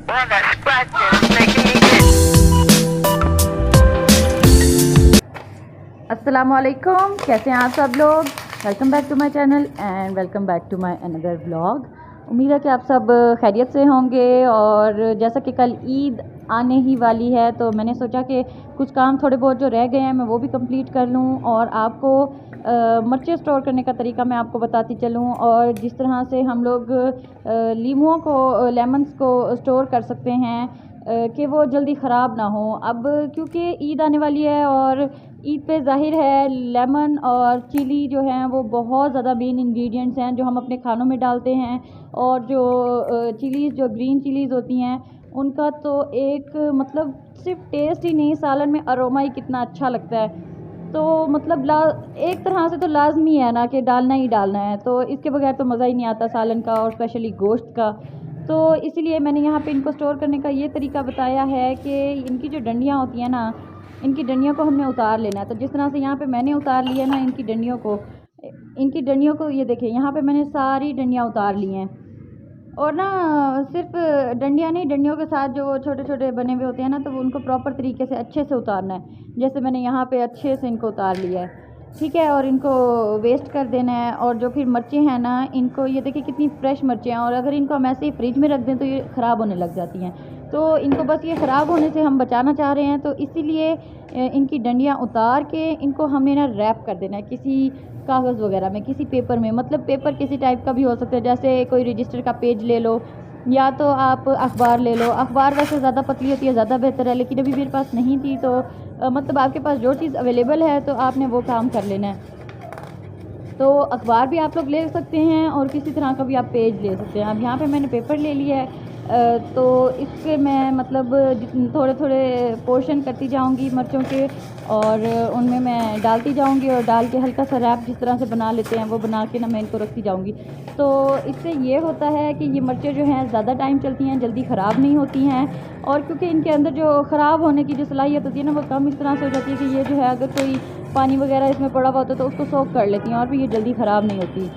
Well, that scratching is making me itch. अस्सलामुअलैकुम, कैसे हैं आप सब लोग। Welcome back to my channel and welcome back to my another vlog. उम्मीद है कि आप सब खैरियत से होंगे। और जैसा कि कल ईद आने ही वाली है तो मैंने सोचा कि कुछ काम थोड़े बहुत जो रह गए हैं मैं वो भी कंप्लीट कर लूँ और आपको मिर्चें स्टोर करने का तरीका मैं आपको बताती चलूँ और जिस तरह से हम लोग लीमुओं को लेमन्स को स्टोर कर सकते हैं कि वो जल्दी ख़राब ना हो। अब क्योंकि ईद आने वाली है और ईद पे ज़ाहिर है लेमन और चिली जो हैं वो बहुत ज़्यादा मेन इंग्रेडिएंट्स हैं जो हम अपने खानों में डालते हैं। और जो चिलीज़ जो ग्रीन चिलीज़ होती हैं उनका तो एक मतलब सिर्फ टेस्ट ही नहीं, सालन में अरोमा ही कितना अच्छा लगता है। तो मतलब एक तरह से तो लाजमी है ना कि डालना ही डालना है, तो इसके बगैर तो मज़ा ही नहीं आता सालन का और स्पेशली गोश्त का। तो इसीलिए मैंने यहाँ पे इनको स्टोर करने का ये तरीका बताया है कि इनकी जो डंडियाँ होती हैं ना, इनकी डंडियों को हमने उतार लेना है। तो जिस तरह से यहाँ पे मैंने उतार लिया ना इनकी डंडियों को ये देखें, यहाँ पे मैंने सारी डंडियाँ उतार ली हैं। और ना सिर्फ डंडियाँ नहीं, डंडियों के साथ जो छोटे छोटे बने हुए होते हैं ना तो वो उनको प्रॉपर तरीके से अच्छे से उतारना है। जैसे मैंने यहाँ पे अच्छे से इनको उतार लिया है, ठीक है। और इनको वेस्ट कर देना है। और जो फिर मिर्चें हैं ना, इनको ये देखिए कितनी फ्रेश मिर्चें हैं और अगर इनको हम ऐसे ही फ्रिज में रख दें तो ये ख़राब होने लग जाती हैं। तो इनको बस ये ख़राब होने से हम बचाना चाह रहे हैं, तो इसीलिए इनकी डंडियाँ उतार के इनको हमने ना रैप कर देना है किसी कागज़ वगैरह में, किसी पेपर में। मतलब पेपर किसी टाइप का भी हो सकता है, जैसे कोई रजिस्टर का पेज ले लो या तो आप अखबार ले लो। अखबार वैसे ज़्यादा पतली होती है, ज़्यादा बेहतर है, लेकिन अभी मेरे पास नहीं थी तो मतलब आपके पास जो चीज़ अवेलेबल है तो आपने वो काम कर लेना है। तो अखबार भी आप लोग ले सकते हैं और किसी तरह का भी आप पेज ले सकते हैं। अब यहाँ पे मैंने पेपर ले लिया है, तो इसके मैं मतलब थोड़े थोड़े पोर्शन करती जाऊंगी मिर्चों के और उनमें मैं डालती जाऊंगी और डाल के हल्का सा रैप जिस तरह से बना लेते हैं वो बना के ना मैं इनको रखती जाऊंगी। तो इससे ये होता है कि ये मिर्चें जो हैं ज़्यादा टाइम चलती हैं, जल्दी ख़राब नहीं होती हैं। और क्योंकि इनके अंदर जो ख़राब होने की जो सलाहियत होती है ना वो कम इस तरह से हो जाती है कि ये जो है अगर कोई पानी वगैरह इसमें पड़ा हुआ होता है तो उसको सोख कर लेती हैं और फिर ये जल्दी ख़राब नहीं होती,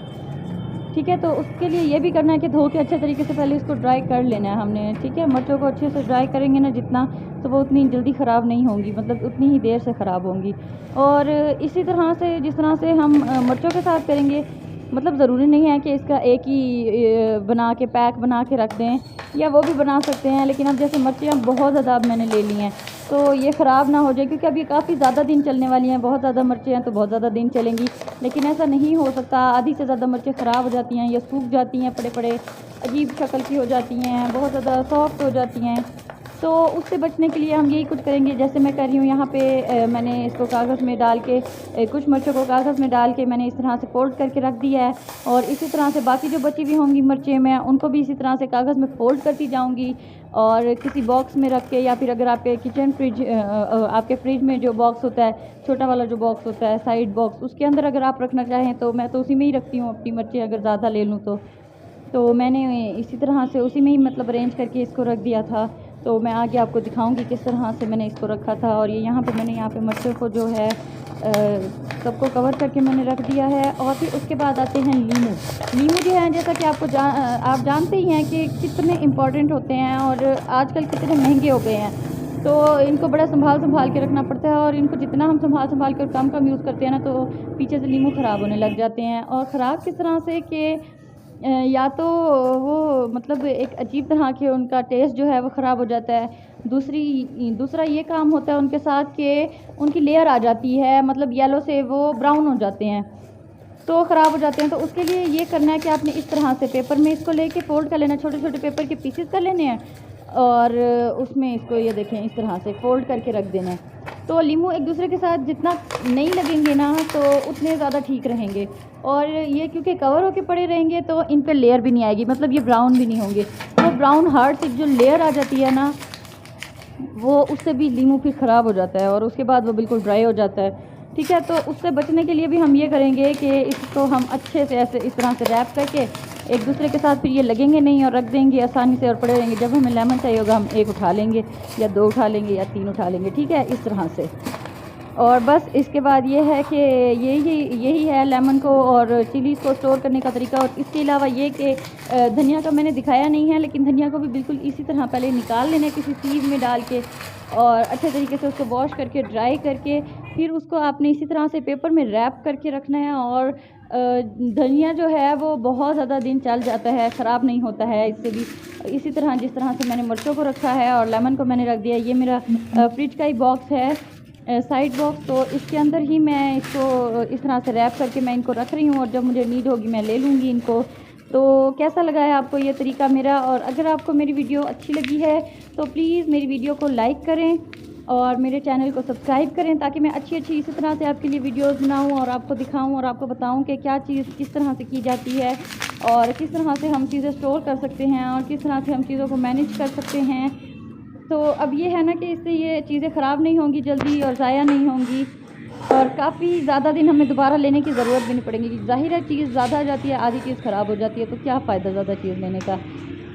ठीक है। तो उसके लिए ये भी करना है कि धो के अच्छे तरीके से पहले इसको ड्राई कर लेना है हमने, ठीक है। मिर्चों को अच्छे से ड्राई करेंगे ना जितना, तो वो उतनी जल्दी ख़राब नहीं होंगी, मतलब उतनी ही देर से ख़राब होंगी। और इसी तरह से जिस तरह से हम मिर्चों के साथ करेंगे, मतलब ज़रूरी नहीं है कि इसका एक ही बना के पैक बना के रख दें, या वो भी बना सकते हैं। लेकिन अब जैसे मिर्चियाँ बहुत ज़्यादा अब मैंने ले ली हैं तो ये ख़राब ना हो जाए, क्योंकि अभी काफ़ी ज़्यादा दिन चलने वाली हैं। बहुत ज़्यादा मिर्चें हैं तो बहुत ज़्यादा दिन चलेंगी, लेकिन ऐसा नहीं हो सकता। आधी से ज़्यादा मिर्चें ख़राब हो जाती हैं या सूख जाती हैं, पड़े पड़े अजीब शक्ल की हो जाती हैं, बहुत ज़्यादा सॉफ्ट हो जाती हैं। तो उससे बचने के लिए हम यही कुछ करेंगे जैसे मैं कर रही हूँ यहाँ पे। मैंने इसको कागज़ में डाल के कुछ मिर्चों को कागज़ में डाल के मैंने इस तरह से फोल्ड करके रख दिया है। और इसी तरह से बाकी जो बची हुई होंगी मिर्चें मैं उनको भी इसी तरह से कागज़ में फ़ोल्ड करती जाऊँगी और किसी बॉक्स में रख के, या फिर अगर आपके किचन फ्रिज आपके फ्रिज में जो बॉक्स होता है, छोटा वाला जो बॉक्स होता है साइड बॉक्स, उसके अंदर अगर आप रखना चाहें तो मैं तो उसी में ही रखती हूँ अपनी मिर्चें अगर ज़्यादा ले लूँ तो मैंने इसी तरह से उसी में ही मतलब अरेंज करके इसको रख दिया था। तो मैं आगे आपको दिखाऊंगी किस तरह से मैंने इसको रखा था। और ये यहाँ पे मैंने यहाँ पे मिर्चों को जो है सबको कवर करके मैंने रख दिया है। और फिर उसके बाद आते हैं नींबू जो है, जैसा कि आप जानते ही हैं कि कितने इम्पॉर्टेंट होते हैं और आजकल कितने महंगे हो गए हैं। तो इनको बड़ा संभाल के रखना पड़ता है और इनको जितना हम संभाल कर कम यूज़ करते हैं ना तो पीछे से नींबू ख़राब होने लग जाते हैं। और ख़राब किस तरह से कि या तो वो मतलब एक अजीब तरह के उनका टेस्ट जो है वो ख़राब हो जाता है। दूसरा ये काम होता है उनके साथ कि उनकी लेयर आ जाती है, मतलब येलो से वो ब्राउन हो जाते हैं तो ख़राब हो जाते हैं। तो उसके लिए ये करना है कि आपने इस तरह से पेपर में इसको लेके फोल्ड कर लेना, छोटे छोटे पेपर के पीसेस कर लेने हैं और उसमें इसको ये देखें इस तरह से फोल्ड करके रख देना है। तो लीमू एक दूसरे के साथ जितना नहीं लगेंगे ना तो उतने ज़्यादा ठीक रहेंगे। और ये क्योंकि कवर होके पड़े रहेंगे तो इन पे लेयर भी नहीं आएगी, मतलब ये ब्राउन भी नहीं होंगे। तो ब्राउन हार्ड से जो लेयर आ जाती है ना वो उससे भी लीमू फिर ख़राब हो जाता है और उसके बाद वो बिल्कुल ड्राई हो जाता है, ठीक है। तो उससे बचने के लिए भी हम ये करेंगे कि इसको हम अच्छे से ऐसे इस तरह से रैप करके एक दूसरे के साथ फिर ये लगेंगे नहीं और रख देंगे आसानी से और पड़े रहेंगे। जब हमें लेमन चाहिए होगा हम एक उठा लेंगे या दो उठा लेंगे या तीन उठा लेंगे, ठीक है, इस तरह से। और बस इसके बाद ये है कि यही है लेमन को और चिलीज़ को स्टोर करने का तरीका। और इसके अलावा ये कि धनिया का मैंने दिखाया नहीं है, लेकिन धनिया को भी बिल्कुल इसी तरह पहले निकाल लेना है किसी चीज़ में डाल के, और अच्छे तरीके से उसको वॉश करके ड्राई करके फिर उसको आपने इसी तरह से पेपर में रैप करके रखना है। और धनिया जो है वो बहुत ज़्यादा दिन चल जाता है, ख़राब नहीं होता है इससे भी। इसी तरह जिस तरह से मैंने मिर्चों को रखा है और लेमन को मैंने रख दिया, ये मेरा फ्रिज का ही बॉक्स है, साइड बॉक्स, तो इसके अंदर ही मैं इसको इस तरह से रैप करके मैं इनको रख रही हूँ, और जब मुझे नीड होगी मैं ले लूँगी इनको। तो कैसा लगा है आपको ये तरीका मेरा? और अगर आपको मेरी वीडियो अच्छी लगी है तो प्लीज़ मेरी वीडियो को लाइक करें और मेरे चैनल को सब्सक्राइब करें, ताकि मैं अच्छी इसी तरह से आपके लिए वीडियोस बनाऊं और आपको दिखाऊं और आपको बताऊं कि क्या चीज़ किस तरह से की जाती है और किस तरह से हम चीज़ें स्टोर कर सकते हैं और किस तरह से हम चीज़ों को मैनेज कर सकते हैं। तो अब ये है ना कि इससे ये चीज़ें ख़राब नहीं होंगी जल्दी और ज़ाया नहीं होंगी, और काफ़ी ज़्यादा दिन हमें दोबारा लेने की ज़रूरत भी नहीं पड़ेगी, क्योंकि ज़ाहिर है चीज़ ज़्यादा आ जाती है, आधी चीज़ ख़राब हो जाती है, तो क्या फ़ायदा ज़्यादा चीज़ लेने का।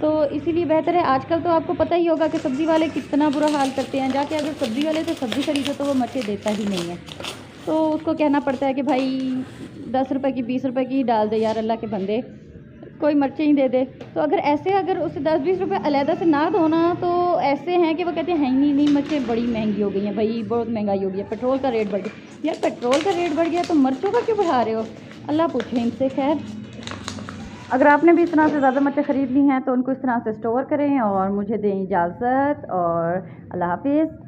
तो इसीलिए बेहतर है, आजकल तो आपको पता ही होगा कि सब्ज़ी वाले कितना बुरा हाल करते हैं, जाके अगर सब्ज़ी वाले से सब्ज़ी खरीदो तो वो मिर्चें देता ही नहीं है, तो उसको कहना पड़ता है कि भाई 10 रुपए की 20 रुपए की डाल दे यार, अल्लाह के बंदे कोई मिर्चें ही दे दे। तो अगर उसे 10-20 रुपए अलहदा से ना धोना, तो ऐसे हैं कि वो कहते हैं नहीं मिर्चें बड़ी महंगी हो गई हैं भाई, बहुत महंगाई हो गई है, पेट्रोल का रेट बढ़ गया। यार पेट्रोल का रेट बढ़ गया तो मिर्चों का क्यों बढ़ा रहे हो? अल्लाह पूछे इनसे। खैर, अगर आपने भी इस तरह से ज़्यादा मिर्चें ख़रीद ली हैं तो उनको इस तरह से स्टोर करें, और मुझे दें इजाज़त, और अल्लाह हाफिज़।